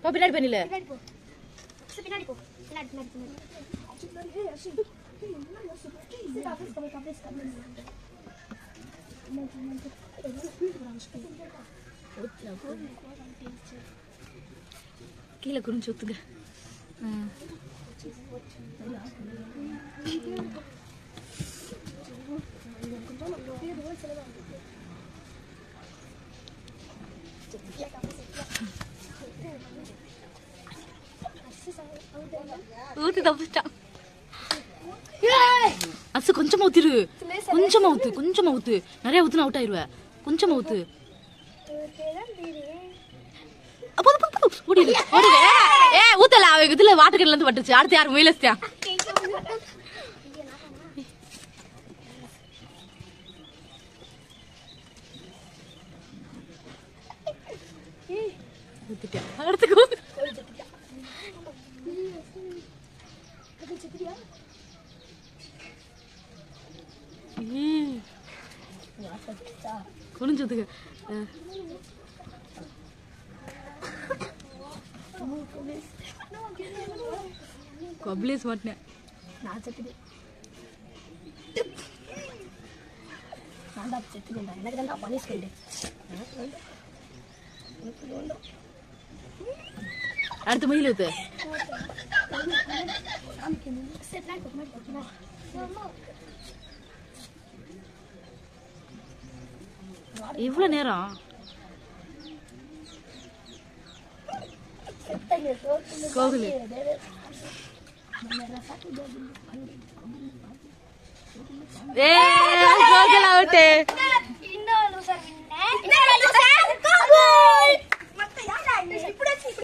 போ பின்னாடி பண்ணில பின்னாடி போ பின்னாடி கீழே குறிஞ்சு ஊத்துங்க ஊத்தி தப்பிச்சிட்டான் அசு கொஞ்சமா ஊத்திரு கொஞ்சமா ஊத்து நிறைய ஊத்துனா அவுட் ஆயிருவ கொஞ்சமா ஊத்து ஓடிடு ஏ ஊத்தல அவ இதுல வாட்டர் கேன்ல இருந்து பட்டுச்சு அடுத்து யார் முயலஸ்தியா ஊத்திட்டா அடுத்து குனிஞ்சதுக்கு கப்லேஸ் மாட்டேன் நான் செத்துட்டேன் நான் தான் செத்துட்டேன் எனக்கு தான் பனிஷ்மெண்ட் அடுத்த மயில் ஊத்து இவ்வளவு நேரம் கோகுலு கோகுல் அவுட்டு